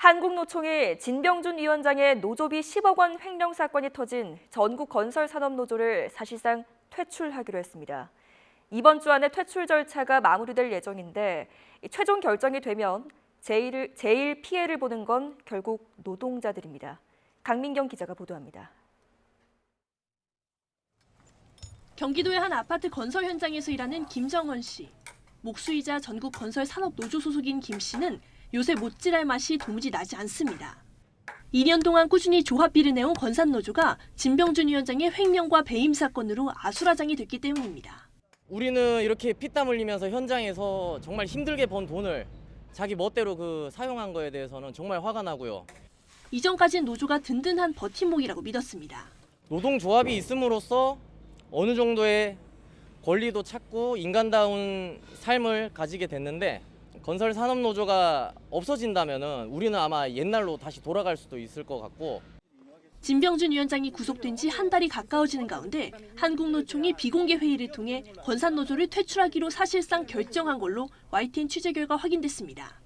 한국노총이 진병준 위원장의 노조비 10억 원 횡령 사건이 터진 전국건설산업노조를 사실상 퇴출하기로 했습니다. 이번 주 안에 퇴출 절차가 마무리될 예정인데 최종 결정이 되면 제일 피해를 보는 건 결국 노동자들입니다. 강민경 기자가 보도합니다. 경기도의 한 아파트 건설 현장에서 일하는 김정원 씨. 목수이자 전국건설산업노조 소속인 김 씨는 요새 못질할 맛이 도무지 나지 않습니다. 2년 동안 꾸준히 조합비를 내온 건산노조가 진병준 위원장의 횡령과 배임 사건으로 아수라장이 됐기 때문입니다. 우리는 이렇게 피땀 흘리면서 현장에서 정말 힘들게 번 돈을 자기 멋대로 사용한 거에 대해서는 정말 화가 나고요. 이전까진 노조가 든든한 버팀목이라고 믿었습니다. 노동조합이 있음으로써 어느 정도의 권리도 찾고 인간다운 삶을 가지게 됐는데 건설산업노조가 없어진다면 우리는 아마 옛날로 다시 돌아갈 수도 있을 것 같고. 진병준 위원장이 구속된 지 한 달이 가까워지는 가운데 한국노총이 비공개 회의를 통해 건산노조를 퇴출하기로 사실상 결정한 걸로 YTN 취재 결과 확인됐습니다.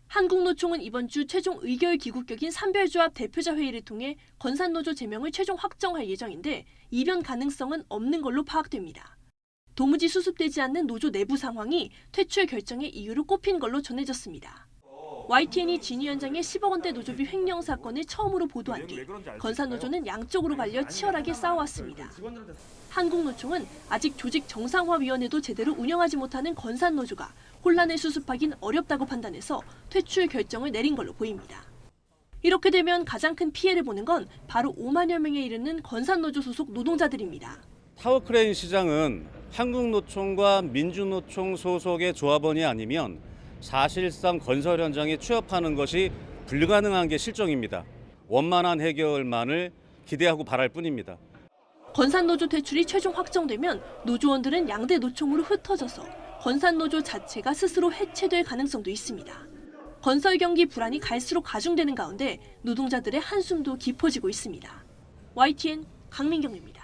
한국노총은 이번 주 최종 의결 기구격인 산별조합 대표자 회의를 통해 건산노조 제명을 최종 확정할 예정인데 이변 가능성은 없는 걸로 파악됩니다. 도무지 수습되지 않는 노조 내부 상황이 퇴출 결정의 이유로 꼽힌 걸로 전해졌습니다. YTN이 진 위원장의 10억 원대 노조비 횡령 사건을 처음으로 보도한 뒤 건산노조는 양쪽으로 갈려 치열하게 싸워왔습니다. 한국노총은 아직 조직 정상화위원회도 제대로 운영하지 못하는 건산노조가 혼란을 수습하긴 어렵다고 판단해서 퇴출 결정을 내린 걸로 보입니다. 이렇게 되면 가장 큰 피해를 보는 건 바로 5만여 명에 이르는 건산노조 소속 노동자들입니다. 타워크레인 시장은 한국노총과 민주노총 소속의 조합원이 아니면 사실상 건설 현장에 취업하는 것이 불가능한 게 실정입니다. 원만한 해결만을 기대하고 바랄 뿐입니다. 건산노조 퇴출이 최종 확정되면 노조원들은 양대 노총으로 흩어져서 건산노조 자체가 스스로 해체될 가능성도 있습니다. 건설 경기 불안이 갈수록 가중되는 가운데 노동자들의 한숨도 깊어지고 있습니다. YTN 강민경입니다.